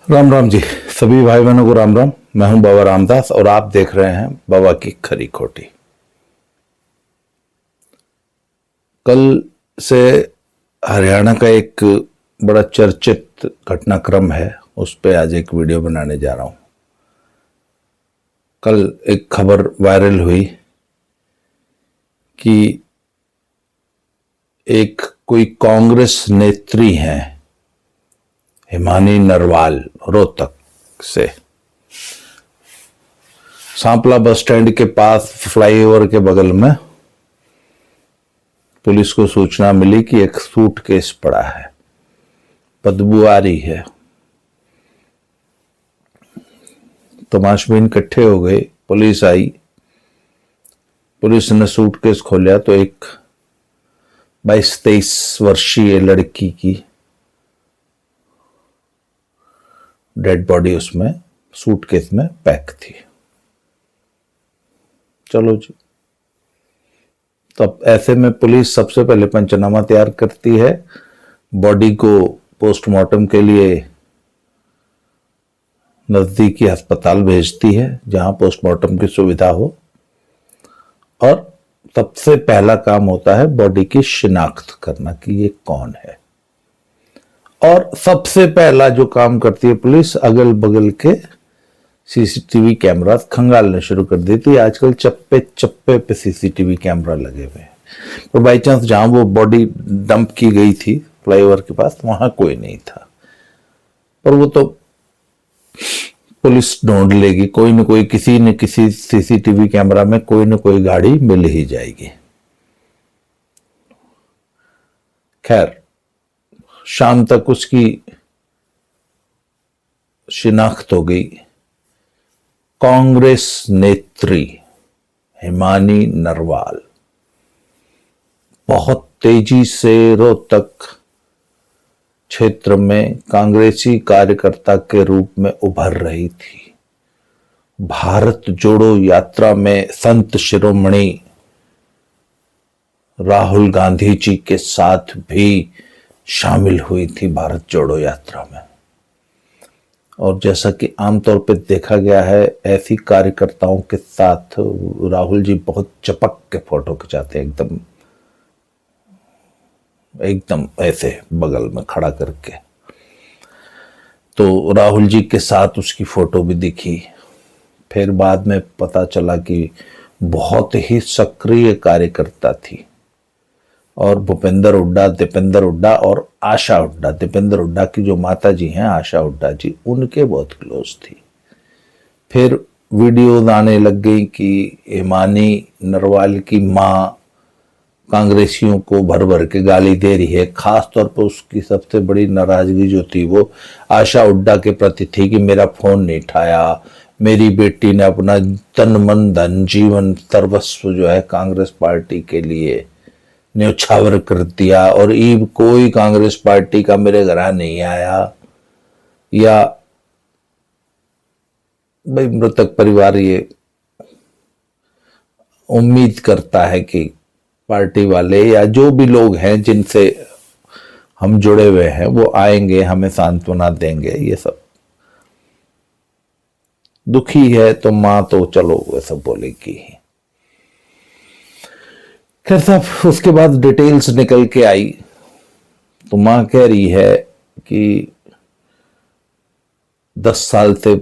राम राम जी। सभी भाई बहनों को राम राम। मैं हूं बाबा रामदास और आप देख रहे हैं बाबा की खरी खोटी। कल से हरियाणा का एक बड़ा चर्चित घटनाक्रम है, उस पर आज एक वीडियो बनाने जा रहा हूं। कल एक खबर वायरल हुई कि एक कोई कांग्रेस नेत्री हैं हिमानी नरवाल, रोहतक से, सांपला बस स्टैंड के पास फ्लाईओवर के बगल में पुलिस को सूचना मिली कि एक सूटकेस पड़ा है, बदबू आ रही है। तमाशबीन इकट्ठे हो गए, पुलिस आई। पुलिस ने सूटकेस खोला तो एक 22-23 वर्षीय लड़की की डेड बॉडी उसमें सूटकेस में पैक थी। चलो जी, तब ऐसे में पुलिस सबसे पहले पंचनामा तैयार करती है, बॉडी को पोस्टमार्टम के लिए नजदीकी अस्पताल भेजती है जहां पोस्टमार्टम की सुविधा हो, और सबसे पहला काम होता है बॉडी की शिनाख्त करना कि ये कौन है। और सबसे पहला जो काम करती है पुलिस, अगल बगल के सीसीटीवी कैमरा खंगालने शुरू कर देती है। आजकल चप्पे चप्पे पे सीसीटीवी कैमरा लगे हुए हैं। तो बाई चांस जहां वो बॉडी डंप की गई थी फ्लाईओवर के पास, वहां कोई नहीं था, पर वो तो पुलिस ढूंढ लेगी, कोई न कोई किसी न किसी सीसीटीवी कैमरा में कोई न कोई गाड़ी मिल ही जाएगी। खैर, शाम तक उसकी शिनाख्त हो गई। कांग्रेस नेत्री हिमानी नरवाल बहुत तेजी से रोहतक क्षेत्र में कांग्रेसी कार्यकर्ता के रूप में उभर रही थी। भारत जोड़ो यात्रा में संत शिरोमणि राहुल गांधी जी के साथ भी शामिल हुई थी भारत जोड़ो यात्रा में। और जैसा कि आमतौर पर देखा गया है, ऐसी कार्यकर्ताओं के साथ राहुल जी बहुत चपक के फोटो खिंचाते हैं, एकदम ऐसे बगल में खड़ा करके। तो राहुल जी के साथ उसकी फोटो भी दिखी। फिर बाद में पता चला कि बहुत ही सक्रिय कार्यकर्ता थी, और भूपेंद्र हुड्डा, दीपेंद्र हुड्डा और आशा हुड्डा, दीपेंद्र हुड्डा की जो माता जी हैं आशा हुड्डा जी, उनके बहुत क्लोज थी। फिर वीडियोज आने लग गई कि हिमानी नरवाल की माँ कांग्रेसियों को भर भर के गाली दे रही है। खास तौर पर उसकी सबसे बड़ी नाराजगी जो थी वो आशा हुड्डा के प्रति थी कि मेरा फोन नहीं उठाया, मेरी बेटी ने अपना तन मन धन जीवन सर्वस्व जो है कांग्रेस पार्टी के लिए न्यौछावर कर दिया, और ईब कोई कांग्रेस पार्टी का मेरे घर नहीं आया। या भाई, मृतक परिवार ये उम्मीद करता है कि पार्टी वाले या जो भी लोग हैं जिनसे हम जुड़े हुए हैं वो आएंगे, हमें सांत्वना देंगे। ये सब दुखी है तो मां तो चलो वो सब बोलेगी ही। खैर साहब, उसके बाद डिटेल्स निकल के आई तो मां कह रही है कि 10 साल से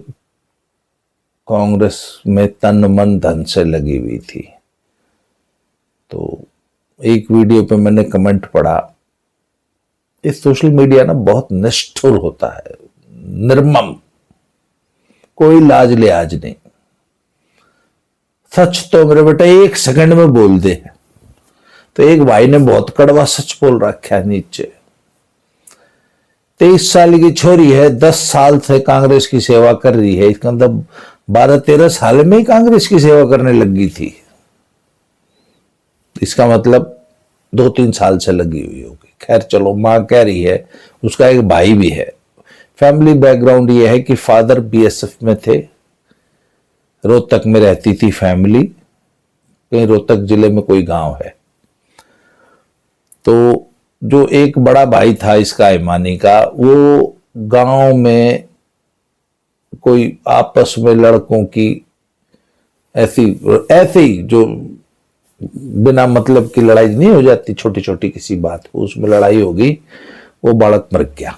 कांग्रेस में तन मन धन से लगी हुई थी। तो एक वीडियो पे मैंने कमेंट पढ़ा, इस सोशल मीडिया ना बहुत निष्ठुर होता है, निर्मम, कोई लाज लिहाज नहीं। सच तो मेरे बेटा 1 सेकंड में बोल दे। तो एक भाई ने बहुत कड़वा सच बोल रखा है नीचे। 23 साल की छोरी है, 10 साल से कांग्रेस की सेवा कर रही है, इसका मतलब 12-13 साल में ही कांग्रेस की सेवा करने लगी थी। इसका मतलब 2-3 साल से लगी हुई होगी। खैर चलो, मां कह रही है, उसका एक भाई भी है। फैमिली बैकग्राउंड ये है कि फादर बीएसएफ में थे, रोहतक में रहती थी फैमिली, कहीं रोहतक जिले में कोई गांव है। तो जो एक बड़ा भाई था इसका हिमानी का, वो गांव में कोई आपस में लड़कों की ऐसी ऐसे ही जो बिना मतलब की लड़ाई नहीं हो जाती, छोटी छोटी किसी बात को, उसमें लड़ाई होगी, वो बालक मर गया।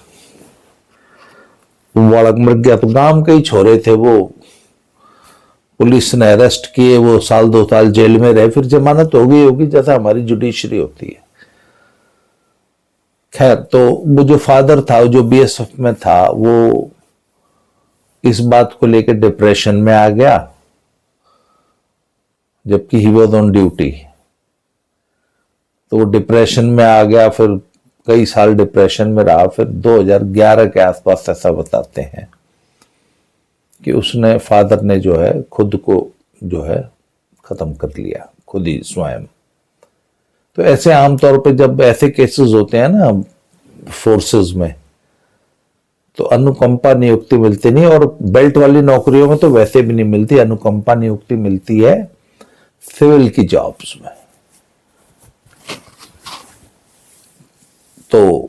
वो बालक मर गया तो गांव के ही छोरे थे, वो पुलिस ने अरेस्ट किए, वो साल 2 साल जेल में रहे, फिर जमानत हो गई होगी, जैसा हमारी जुडिशरी होती है। खैर, तो वो जो फादर था, जो बीएसएफ में था, वो इस बात को लेकर डिप्रेशन में आ गया, जबकि ही वॉज ऑन ड्यूटी। तो वो डिप्रेशन में आ गया, फिर कई साल डिप्रेशन में रहा, फिर 2011 के आसपास ऐसा बताते हैं कि उसने, फादर ने जो है खुद को जो है खत्म कर लिया, खुद ही स्वयं। तो ऐसे आमतौर पे जब ऐसे केसेस होते हैं ना फोर्सेस में, तो अनुकंपा नियुक्ति मिलती नहीं, और बेल्ट वाली नौकरियों में तो वैसे भी नहीं मिलती, अनुकंपा नियुक्ति मिलती है सिविल की जॉब्स में। तो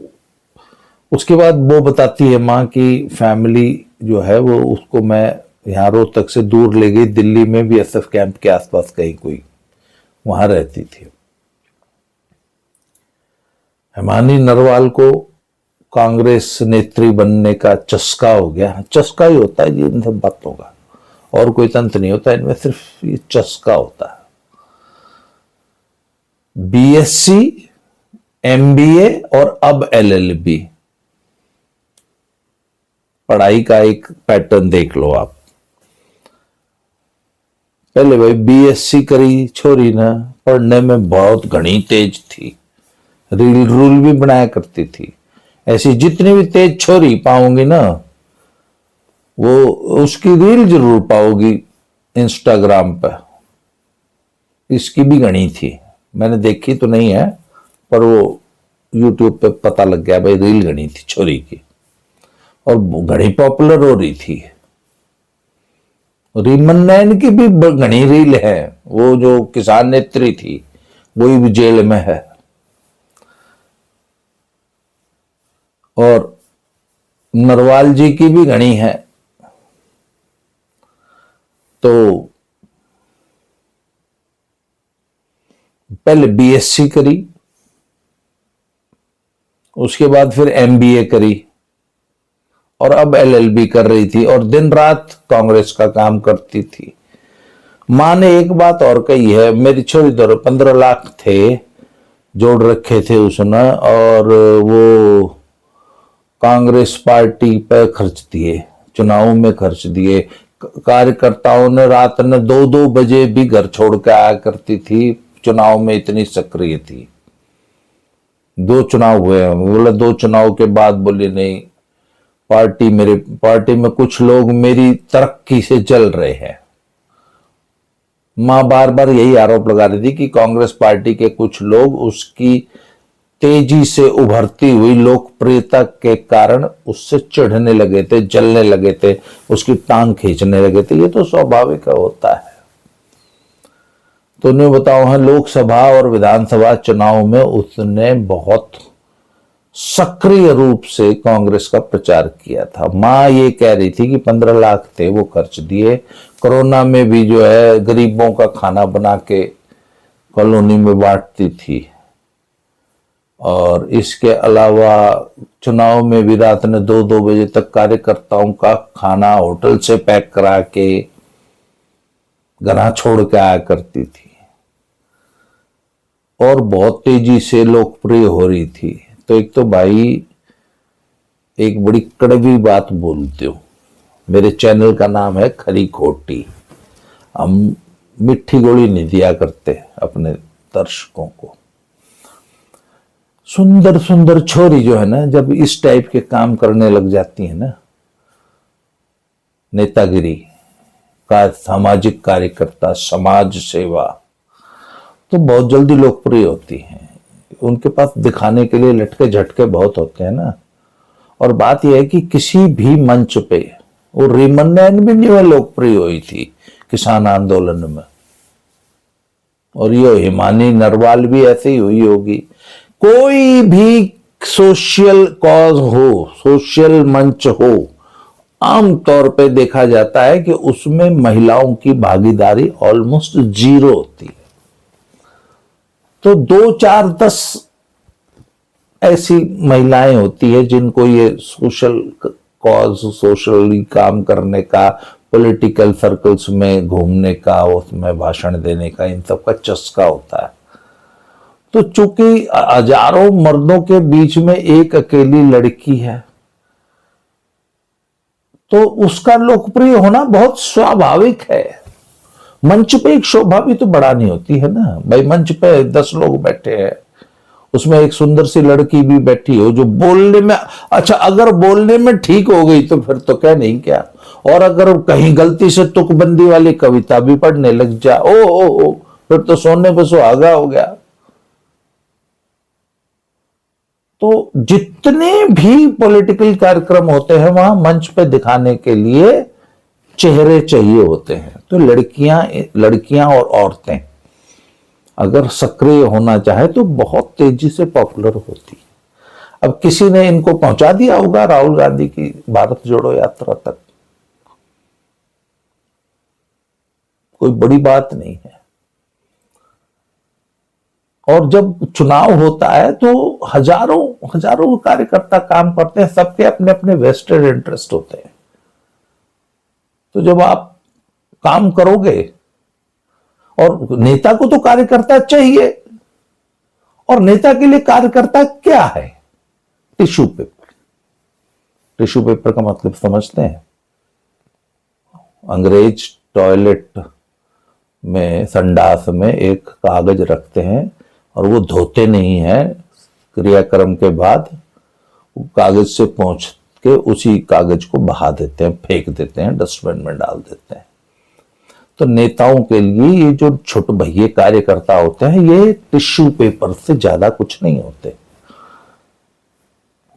उसके बाद वो बताती है माँ की फैमिली जो है वो, उसको मैं यहाँ रोहतक से दूर ले गई, दिल्ली में भी एसएफ कैंप के आसपास कहीं कोई वहां रहती थी। हिमानी नरवाल को कांग्रेस नेत्री बनने का चस्का हो गया। चस्का ही होता है जी इन सब बातों का, और कोई तंत्र नहीं होता इनमें, सिर्फ ये चस्का होता है। बीएससी, एमबीए और अब एलएलबी, पढ़ाई का एक पैटर्न देख लो आप। पहले भाई बीएससी करी छोरी ना, पढ़ने में बहुत घनी तेज थी, रील रूल भी बनाया करती थी। ऐसी जितनी भी तेज छोरी पाओगी ना, वो उसकी रील जरूर पाओगी इंस्टाग्राम पे। इसकी भी घनी थी, मैंने देखी तो नहीं है, पर वो यूट्यूब पे पता लग गया भाई, रील घनी थी छोरी की, और घनी पॉपुलर हो रही थी। रीमन नैन की भी घनी रील है, वो जो किसान नेत्री थी वही भी जेल में है। और नरवाल जी की भी घनी है। तो पहले बीएससी करी, उसके बाद फिर एमबीए करी, और अब एलएलबी कर रही थी, और दिन रात कांग्रेस का काम करती थी। मां ने एक बात और कही है, मेरी छोरी दौर 15 लाख थे जोड़ रखे थे उसने, और वो कांग्रेस पार्टी पर खर्च दिए, चुनाव में खर्च दिए। कार्यकर्ताओं ने रात में 2-2 बजे भी घर छोड़ के आया करती थी, चुनाव में इतनी सक्रिय थी। 2 चुनाव हुए हैं, बोले 2 चुनाव के बाद बोली नहीं, पार्टी में कुछ लोग मेरी तरक्की से जल रहे हैं। मां बार बार यही आरोप लगा रही थी कि कांग्रेस पार्टी के कुछ लोग उसकी तेजी से उभरती हुई लोकप्रियता के कारण उससे चिढ़ने लगे थे, जलने लगे थे, उसकी टांग खींचने लगे थे। ये तो स्वाभाविक होता है। तो उन्हें बताओ, हाँ, लोकसभा और विधानसभा चुनाव में उसने बहुत सक्रिय रूप से कांग्रेस का प्रचार किया था। मां ये कह रही थी कि 15 लाख थे वो खर्च दिए, कोरोना में भी जो है गरीबों का खाना बना के कॉलोनी में बांटती थी, और इसके अलावा चुनाव में भी रात में 2-2 बजे तक कार्यकर्ताओं का खाना होटल से पैक करा के घर छोड़ के आया करती थी, और बहुत तेजी से लोकप्रिय हो रही थी। तो एक तो भाई एक बड़ी कड़वी बात बोलते हो, मेरे चैनल का नाम है खरी खोटी, हम मिठी गोली नहीं दिया करते अपने दर्शकों को। सुंदर सुंदर छोरी जो है ना, जब इस टाइप के काम करने लग जाती है ना, नेतागिरी का, सामाजिक कार्यकर्ता, समाज सेवा, तो बहुत जल्दी लोकप्रिय होती हैं। उनके पास दिखाने के लिए लटके झटके बहुत होते हैं ना। और बात यह है कि किसी भी मंच पे, वो रीमन नैन भी नहीं लोकप्रिय हुई थी किसान आंदोलन में, और ये हिमानी नरवाल भी ऐसे ही हुई होगी। कोई भी सोशल कॉज हो, सोशल मंच हो, आम तौर पे देखा जाता है कि उसमें महिलाओं की भागीदारी ऑलमोस्ट जीरो होती है। तो 2, 4, 10 ऐसी महिलाएं होती है जिनको ये सोशल कॉज, सोशली काम करने का, पॉलिटिकल सर्कल्स में घूमने का, उसमें भाषण देने का, इन सब का चस्का होता है। तो चूंकि हजारों मर्दों के बीच में एक अकेली लड़की है, तो उसका लोकप्रिय होना बहुत स्वाभाविक है। मंच पे एक शोभा भी तो बढ़ानी होती है ना भाई। मंच पे 10 लोग बैठे हैं, उसमें एक सुंदर सी लड़की भी बैठी हो जो बोलने में, अच्छा अगर बोलने में ठीक हो गई तो फिर तो क्या नहीं क्या, और अगर कहीं गलती से तुकबंदी वाली कविता भी पढ़ने लग जा, ओ फिर तो सोने पे सुहागा हो गया। तो जितने भी पॉलिटिकल कार्यक्रम होते हैं वहां मंच पे दिखाने के लिए चेहरे चाहिए होते हैं। तो लड़कियां और औरतें अगर सक्रिय होना चाहे तो बहुत तेजी से पॉपुलर होती। अब किसी ने इनको पहुंचा दिया होगा राहुल गांधी की भारत जोड़ो यात्रा तक, कोई बड़ी बात नहीं है। और जब चुनाव होता है तो हजारों कार्यकर्ता काम करते हैं, सबके अपने अपने वेस्टेड इंटरेस्ट होते हैं। तो जब आप काम करोगे, और नेता को तो कार्यकर्ता चाहिए, और नेता के लिए कार्यकर्ता क्या है? Tissue paper. टिश्यू पेपर का मतलब समझते हैं? अंग्रेज टॉयलेट में, संडास में एक कागज रखते हैं और वो धोते नहीं है क्रियाक्रम के बाद, वो कागज से पोंछ के उसी कागज को बहा देते हैं, फेंक देते हैं, डस्टबिन में डाल देते हैं। तो नेताओं के लिए ये जो छोटे भैये कार्यकर्ता होते हैं, ये टिश्यू पेपर से ज्यादा कुछ नहीं होते।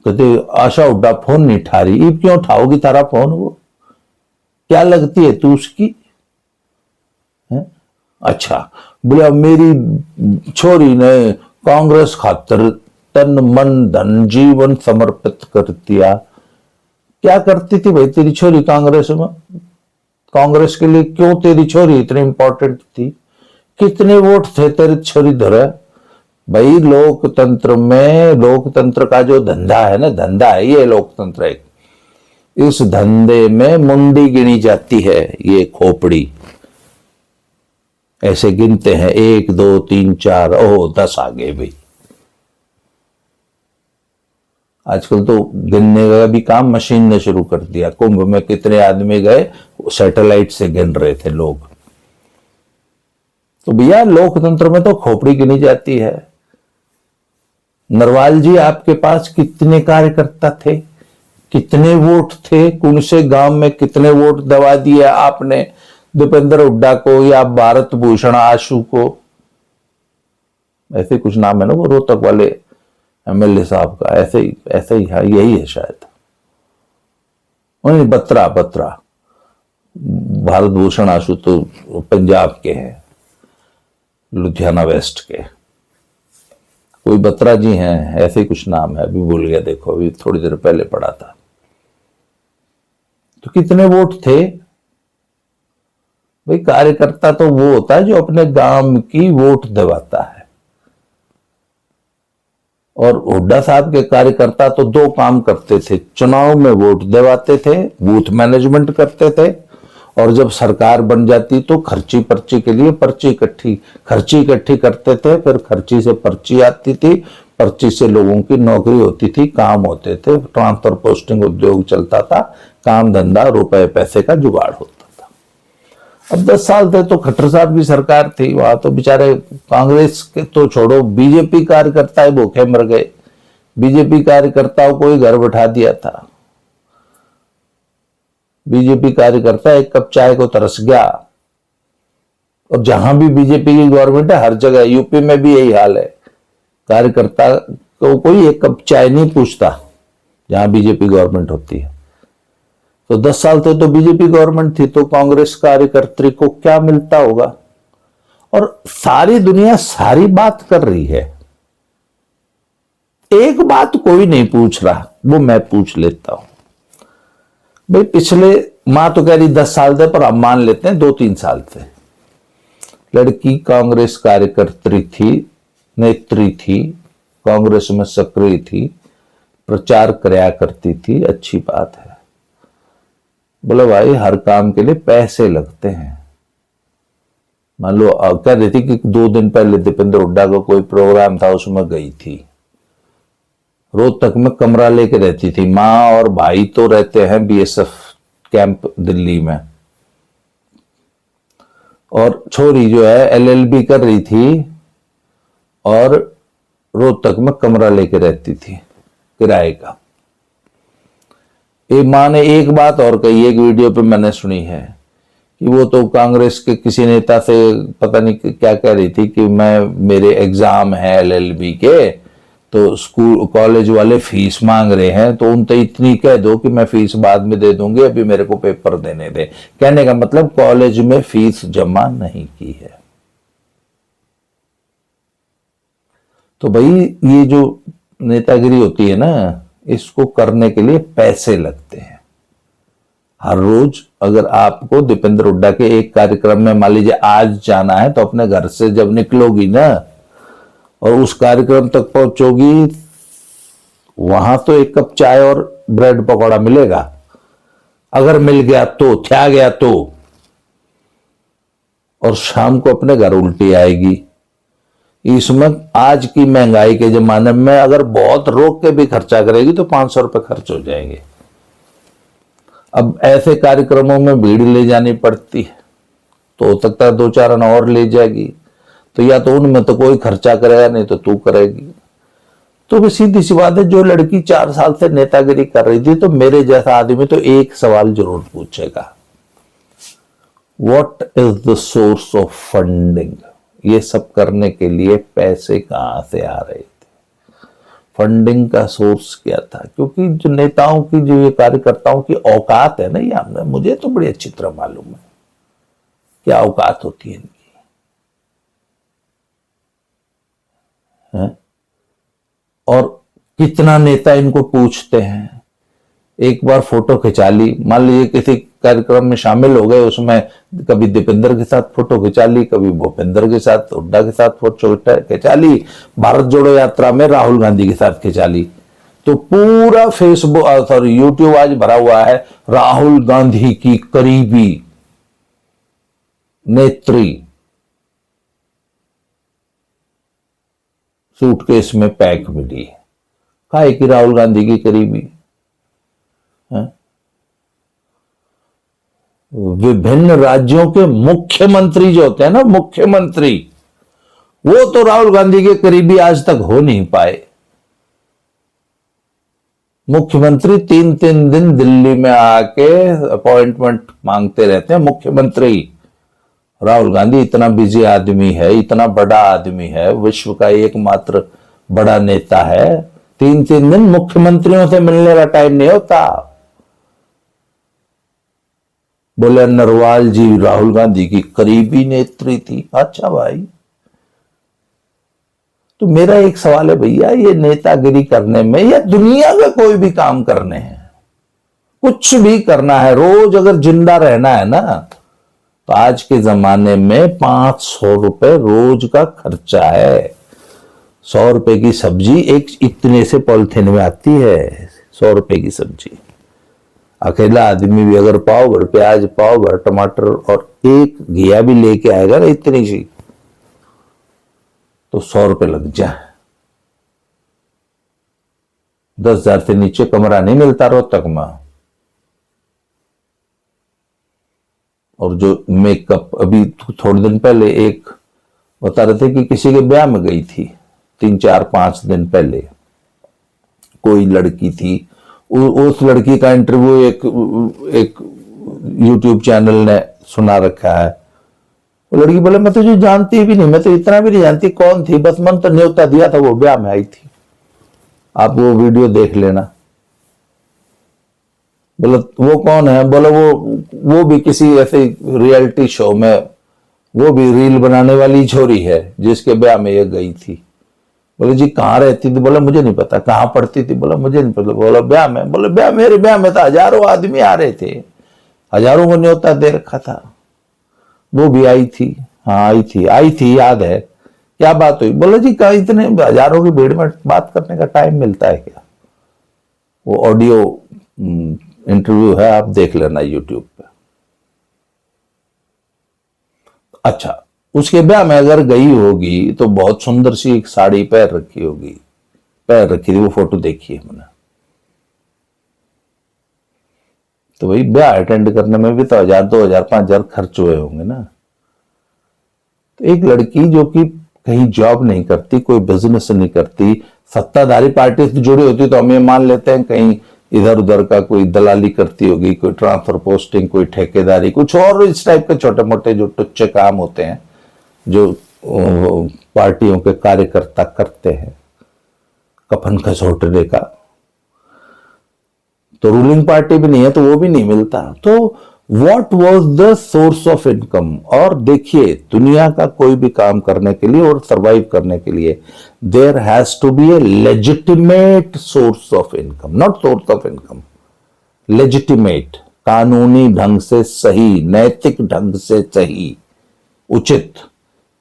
कहते आशा उड्डा फोन नहीं उठा रही, ये क्यों उठाओगी तारा फोन? वो क्या लगती है तू उसकी? है? अच्छा बोले मेरी छोरी ने कांग्रेस खातिर तन मन धन जीवन समर्पित कर दिया। क्या करती थी भाई तेरी छोरी कांग्रेस में? कांग्रेस के लिए क्यों तेरी छोरी इतनी इंपॉर्टेंट थी? कितने वोट थे तेरी छोरी धरे? भाई लोकतंत्र में, लोकतंत्र का जो धंधा है ना, धंधा है ये लोकतंत्र, एक इस धंधे में मुंडी गिनी जाती है, ये खोपड़ी ऐसे गिनते हैं 1 2 3 4, ओह 10 आ गए भाई। आजकल तो गिनने का भी काम मशीन ने शुरू कर दिया। कुंभ में कितने आदमी गए, सैटेलाइट से गिन रहे थे लोग। तो भैया लोकतंत्र में तो खोपड़ी गिनी जाती है। नरवाल जी आपके पास कितने कार्यकर्ता थे, कितने वोट थे, कौन से गांव में कितने वोट दबा दिए आपने दीपेंद्र हुड्डा को या भारत भूषण आशु को? ऐसे कुछ नाम है ना वो रोहतक वाले एमएलए साहब का, ऐसे ही है, यही है शायद। बत्रा भारत भूषण आशु तो पंजाब के हैं, लुधियाना वेस्ट के। कोई बत्रा जी हैं, ऐसे ही कुछ नाम है, अभी भूल गया, देखो अभी थोड़ी देर पहले पढ़ा था। तो कितने वोट थे भाई? कार्यकर्ता तो वो होता है जो अपने गांव की वोट दबाता है। और हुड्डा साहब के कार्यकर्ता तो 2 काम करते थे, चुनाव में वोट दिलवाते थे, बूथ मैनेजमेंट करते थे, और जब सरकार बन जाती तो खर्ची पर्ची के लिए खर्ची इकट्ठी करते थे। फिर खर्ची से पर्ची आती थी, पर्ची से लोगों की नौकरी होती थी, काम होते थे, ट्रांसफर पोस्टिंग उद्योग चलता था, काम धंधा रुपए पैसे का जुगाड़ होता था। अब 10 साल थे तो खट्टर साहब की सरकार थी, वहां तो बेचारे कांग्रेस के तो छोड़ो, बीजेपी कार्यकर्ता भूखे मर गए। बीजेपी कार्यकर्ताओं को ही घर बैठा दिया था। बीजेपी कार्यकर्ता 1 कप चाय को तरस गया। और जहां भी बीजेपी की गवर्नमेंट है, हर जगह, यूपी में भी यही हाल है, कार्यकर्ता को कोई 1 कप चाय नहीं पूछता जहां बीजेपी गवर्नमेंट होती है। तो 10 साल तक तो बीजेपी गवर्नमेंट थी, तो कांग्रेस कार्यकर्त्री को क्या मिलता होगा? और सारी दुनिया सारी बात कर रही है, एक बात कोई नहीं पूछ रहा, वो मैं पूछ लेता हूं। भाई पिछले, माँ तो कह रही 10 साल थे, पर हम मान लेते हैं 2-3 साल थे। लड़की कांग्रेस कार्यकर्त्री थी, नेत्री थी, कांग्रेस में सक्रिय थी, प्रचार कराया करती थी, अच्छी बात है। बोले भाई हर काम के लिए पैसे लगते हैं। मान लो कह रही थी कि 2 दिन पहले दीपेंद्र हुड्डा का कोई प्रोग्राम था, उसमें गई थी, रोहतक में कमरा लेके रहती थी। माँ और भाई तो रहते हैं बीएसएफ कैंप दिल्ली में, और छोरी जो है एलएलबी कर रही थी और रोहतक में कमरा लेके रहती थी किराए का। एक माँ ने एक बात और कही, एक वीडियो पे मैंने सुनी है कि वो तो कांग्रेस के किसी नेता से पता नहीं क्या कह रही थी कि मेरे एग्जाम है एलएलबी के, तो स्कूल कॉलेज वाले फीस मांग रहे हैं, तो उनसे इतनी कह दो कि मैं फीस बाद में दे दूंगी, अभी मेरे को पेपर देने दे। कहने का मतलब कॉलेज में फीस जमा नहीं की है। तो भाई ये जो नेतागिरी होती है ना, इसको करने के लिए पैसे लगते हैं। हर रोज अगर आपको दीपेंद्र हुड्डा के एक कार्यक्रम में मान लीजिए आज जाना है, तो अपने घर से जब निकलोगी ना और उस कार्यक्रम तक पहुंचोगी, वहां तो 1 कप चाय और ब्रेड पकौड़ा मिलेगा, अगर मिल गया तो, थ्या गया तो, और शाम को अपने घर उल्टी आएगी। इसमें आज की महंगाई के जमाने में अगर बहुत रोक के भी खर्चा करेगी तो 500 रुपए खर्च हो जाएंगे। अब ऐसे कार्यक्रमों में भीड़ ले जानी पड़ती है, तो हो सकता है 2-4 आना और ले जाएगी, तो या तो उनमें तो कोई खर्चा करेगा, नहीं तो तू करेगी। तो भी सीधी सी बात है, जो लड़की 4 साल से नेतागिरी कर रही थी, तो मेरे जैसा आदमी तो एक सवाल जरूर पूछेगा, what is the source of funding? ये सब करने के लिए पैसे कहां से आ रहे थे? फंडिंग का सोर्स क्या था? क्योंकि जो नेताओं की, जो ये कार्यकर्ताओं की औकात है ना, ये मुझे तो बड़ी अच्छी तरह मालूम है क्या औकात होती है इनकी। और कितना नेता इनको पूछते हैं। एक बार फोटो खिंचा ली, मान लीजिए किसी कार्यक्रम में शामिल हो गए, उसमें कभी दीपेंद्र के साथ फोटो खिंचा ली, कभी भूपेंद्र के साथ, हुड्डा के साथ फोटो खिंचा ली, भारत जोड़ो यात्रा में राहुल गांधी के साथ खिंचा ली, तो पूरा फेसबुक सॉरी यूट्यूब आज भरा हुआ है राहुल गांधी की करीबी नेत्री सूटकेस में पैक मिली। काहे की राहुल गांधी की करीबी? विभिन्न राज्यों के मुख्यमंत्री जो होते हैं ना, मुख्यमंत्री, वो तो राहुल गांधी के करीबी आज तक हो नहीं पाए। मुख्यमंत्री 3-3 दिन दिल्ली में आके अपॉइंटमेंट मांगते रहते हैं। मुख्यमंत्री राहुल गांधी इतना बिजी आदमी है, इतना बड़ा आदमी है, विश्व का एकमात्र बड़ा नेता है, 3-3 दिन मुख्यमंत्रियों से मिलने का टाइम नहीं होता। बोले नरवाल जी राहुल गांधी की करीबी नेत्री थी। अच्छा भाई, तो मेरा एक सवाल है भैया, ये नेतागिरी करने में या दुनिया का कोई भी काम करने हैं, कुछ भी करना है, रोज अगर जिंदा रहना है ना, तो आज के जमाने में 500 रुपए रोज का खर्चा है। 100 रुपए की सब्जी एक इतने से पॉलिथीन में आती है, 100 रुपए की सब्जी। अकेला आदमी भी अगर पाव भर प्याज, पाव भर टमाटर और एक घिया भी लेके आएगा ना इतनी सी, तो 100 रुपए लग जाए। 10,000 से नीचे कमरा नहीं मिलता रोहतक में। और जो मेकअप, अभी थोड़े दिन पहले एक बता रहे थे कि किसी के ब्याह में गई थी, 3-4-5 दिन पहले कोई लड़की थी, उस लड़की का इंटरव्यू एक यूट्यूब चैनल ने सुना रखा है। वो लड़की बोले मैं तुझे जानती भी नहीं, मैं तो इतना भी नहीं जानती कौन थी, बस मन तो न्योता दिया था, वो ब्याह में आई थी। आप वो वीडियो देख लेना। बोले वो कौन है? बोले वो भी किसी ऐसे रियलिटी शो में, वो भी रील बनाने वाली छोरी है जिसके ब्याह में ये गई थी। बोले जी कहाँ रहती थी? बोला मुझे नहीं पता। कहाँ पढ़ती थी? बोला मुझे नहीं पता। बोला ब्याह में? बोले ब्याह, मेरे ब्याह में तो हजारों आदमी आ रहे थे, हजारों को न्योता दे रखा था। वो भी आई थी? हाँ आई थी, याद है। क्या बात हुई? बोला जी कहा इतने हजारों की भीड़ में बात करने का टाइम मिलता है क्या? वो ऑडियो इंटरव्यू है, आप देख लेना यूट्यूब पे। अच्छा, उसके ब्याह में अगर गई होगी तो बहुत सुंदर सी एक साड़ी पैर रखी होगी, पैर रखी थी, वो फोटो देखी है मैंने। तो भाई ब्याह अटेंड करने में भी तो 1000, 2000, 5000 खर्च हुए होंगे ना। तो एक लड़की जो कि कहीं जॉब नहीं करती, कोई बिजनेस नहीं करती, सत्ताधारी पार्टी से जुड़ी होती, तो हम ये मान लेते हैं कहीं इधर उधर का कोई दलाली करती होगी, कोई ट्रांसफर पोस्टिंग, कोई ठेकेदारी, कुछ और इस टाइप के छोटे मोटे जो टुच्चे काम होते हैं जो पार्टियों के कार्यकर्ता करते हैं, कफन खसोटने का। तो रूलिंग पार्टी भी नहीं है तो वो भी नहीं मिलता। तो what was the source of income? और देखिए, दुनिया का कोई भी काम करने के लिए और सरवाइव करने के लिए there has to be a legitimate source of income, not source of income, legitimate, कानूनी ढंग से सही, नैतिक ढंग से सही, उचित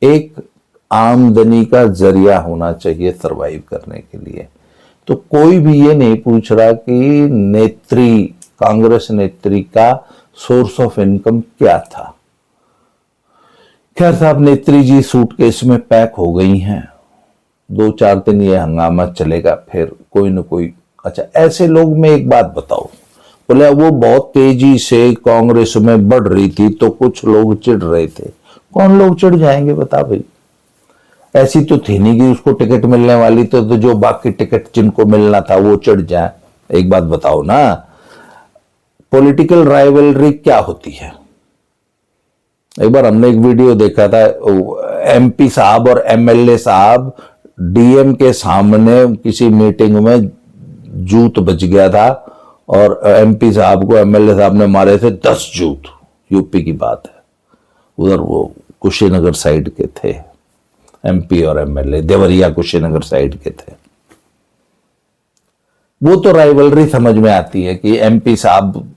एक आमदनी का जरिया होना चाहिए सरवाइव करने के लिए। तो कोई भी ये नहीं पूछ रहा कि नेत्री, कांग्रेस नेत्री का सोर्स ऑफ इनकम क्या था। खैर साहब, नेत्री जी सूटकेस में पैक हो गई हैं। 2-4 दिन ये हंगामा चलेगा, फिर कोई न कोई। अच्छा, ऐसे लोग में एक बात बताओ, बोले वो बहुत तेजी से कांग्रेस में बढ़ रही थी तो कुछ लोग चिढ़ रहे थे। कौन लोग चिढ़ जाएंगे बता भाई? ऐसी तो थी नहीं कि उसको टिकट मिलने वाली तो जो बाकी टिकट जिनको मिलना था वो चिढ़ जाए। एक बात बताओ ना, पॉलिटिकल राइवलरी क्या होती है? एक बार हमने एक वीडियो देखा था, एमपी साहब और एमएलए साहब डीएम के सामने किसी मीटिंग में जूत बच गया था और एमपी साहब को एमएलए साहब ने मारे थे 10 जूत। यूपी की बात है, उधर वो कुशीनगर साइड के थे, एमपी और एमएलए देवरिया कुशीनगर साइड के थे। वो तो राइवलरी समझ में आती है कि एमपी साहब,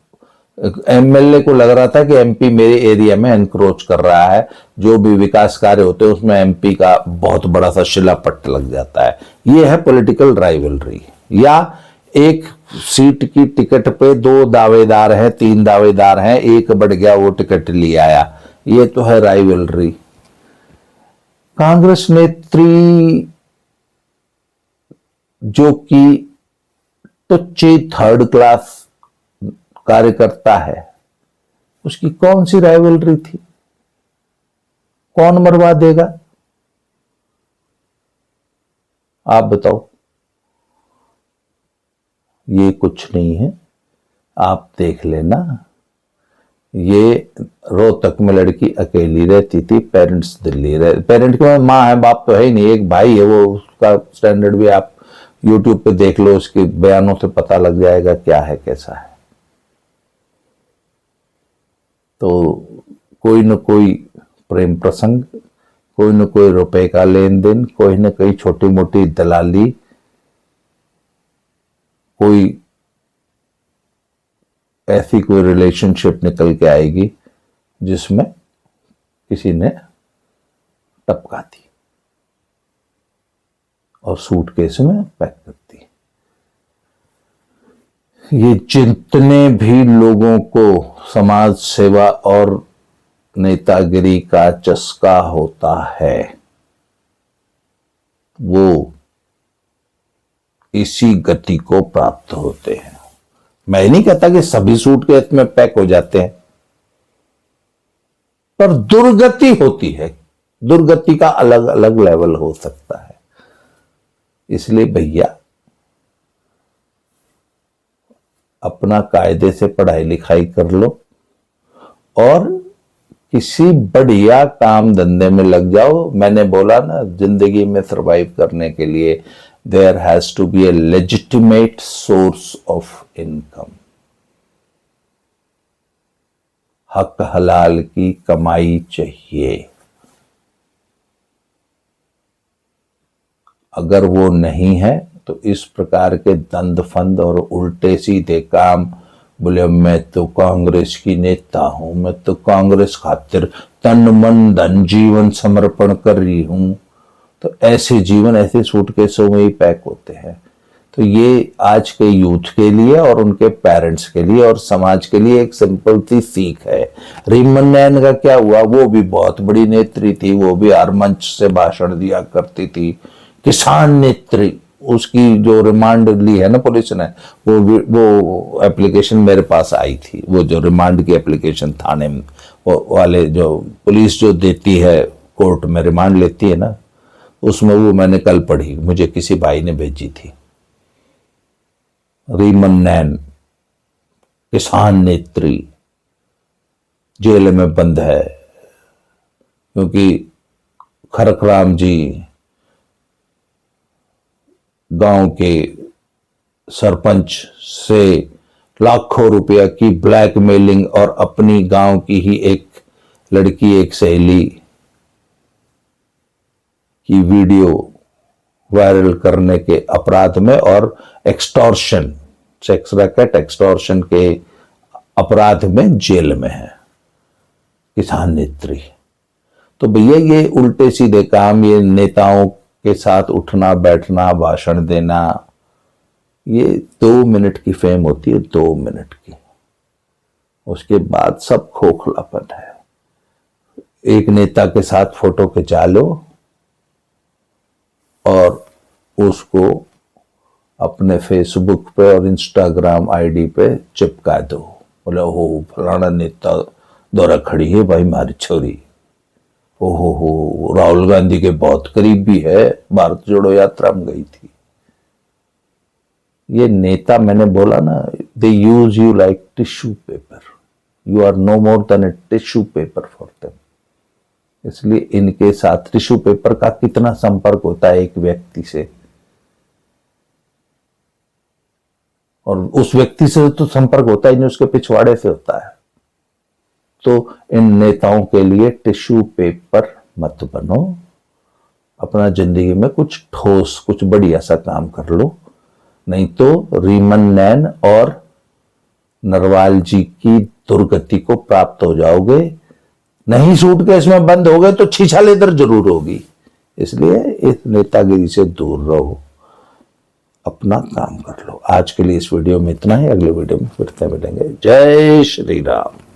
एमएलए को लग रहा था कि एमपी मेरे एरिया में एनक्रोच कर रहा है, जो भी विकास कार्य होते हैं उसमें एमपी का बहुत बड़ा सा शिलापट्ट लग जाता है। ये है पॉलिटिकल राइवलरी। या एक सीट की टिकट पे 2 दावेदार हैं, 3 दावेदार हैं, एक बढ़ गया वो टिकट ले आया, ये तो है राइवलरी। कांग्रेस नेत्री जो कि टुच्ची थर्ड क्लास कार्यकर्ता है, उसकी कौन सी राइवलरी थी? कौन मरवा देगा? आप बताओ। ये कुछ नहीं है, आप देख लेना। ये रोहतक में लड़की अकेली रहती थी, पेरेंट्स दिल्ली रहे, पेरेंट के माँ है, बाप तो है ही नहीं, एक भाई है, वो उसका स्टैंडर्ड भी आप यूट्यूब पे देख लो, उसके बयानों से पता लग जाएगा क्या है कैसा है। तो कोई न कोई प्रेम प्रसंग, कोई न कोई रुपए का लेन देन, कोई न कोई छोटी मोटी दलाली, कोई ऐसी कोई रिलेशनशिप निकल के आएगी जिसमें किसी ने टपका दी और सूटकेस में पैक कर दी। ये जितने भी लोगों को समाज सेवा और नेतागिरी का चस्का होता है वो इसी गति को प्राप्त होते हैं। मैं नहीं कहता कि सभी सूटकेस में पैक हो जाते हैं, पर दुर्गति होती है। दुर्गति का अलग अलग लेवल हो सकता है। इसलिए भैया अपना कायदे से पढ़ाई लिखाई कर लो और किसी बढ़िया काम धंधे में लग जाओ। मैंने बोला ना, जिंदगी में सरवाइव करने के लिए there has to be a legitimate source of income. हक हलाल की कमाई चाहिए। अगर वो नहीं है तो इस प्रकार के दंड फंद और उल्टे सीधे काम, बोले मैं तो कांग्रेस की नेता हूं, मैं तो कांग्रेस खातिर तन मन धन जीवन समर्पण कर रही हूं, तो ऐसे जीवन ऐसे सूटकेसों में ही पैक होते हैं। तो ये आज के यूथ के लिए और उनके पेरेंट्स के लिए और समाज के लिए एक सिंपल सी सीख है। रीमन नैन का क्या हुआ, वो भी बहुत बड़ी नेत्री थी, वो भी हर मंच से भाषण दिया करती थी, किसान नेत्री। उसकी जो रिमांड ली है ना पुलिस ने, वो एप्लीकेशन मेरे पास आई थी, वो जो रिमांड की एप्लीकेशन थाने में वाले जो पुलिस जो देती है कोर्ट में रिमांड लेती है ना, उसमें वो मैंने कल पढ़ी, मुझे किसी भाई ने भेजी थी। रीमन नैन किसान नेत्री जेल में बंद है क्योंकि खरकराम जी गांव के सरपंच से लाखों रुपया की ब्लैकमेलिंग और अपनी गांव की ही एक लड़की, एक सहेली की वीडियो वायरल करने के अपराध में और एक्सटॉर्शन, सेक्स रैकेट एक्सटॉर्शन के अपराध में जेल में है किसान नेत्री। तो भैया ये उल्टे सीधे काम, ये नेताओं के साथ उठना बैठना भाषण देना, ये 2 मिनट की फेम होती है, 2 मिनट की, उसके बाद सब खोखलापन है। एक नेता के साथ फोटो खिंचा लो और उसको अपने फेसबुक पे और इंस्टाग्राम आईडी पे चिपका दो, बोले हो फलाना नेता दौरा खड़ी है भाई हमारी छोरी, ओहो राहुल गांधी के बहुत करीब भी है, भारत जोड़ो यात्रा में गई थी। ये नेता, मैंने बोला ना, they use you like tissue paper, you are no more than a tissue paper for them. इसलिए इनके साथ टिश्यू पेपर का कितना संपर्क होता है एक व्यक्ति से, और उस व्यक्ति से तो संपर्क होता ही नहीं, उसके पिछवाड़े से होता है। तो इन नेताओं के लिए टिश्यू पेपर मत बनो, अपना जिंदगी में कुछ ठोस, कुछ बढ़िया सा काम कर लो, नहीं तो रीमन नैन और नरवाल जी की दुर्गति को प्राप्त हो जाओगे। नहीं सूटकेस में बंद हो गए तो छीछा लेदर जरूर होगी। इसलिए इस नेतागिरी से दूर रहो, अपना काम कर लो। आज के लिए इस वीडियो में इतना ही, अगले वीडियो में फिर से मिलेंगे। जय श्री राम।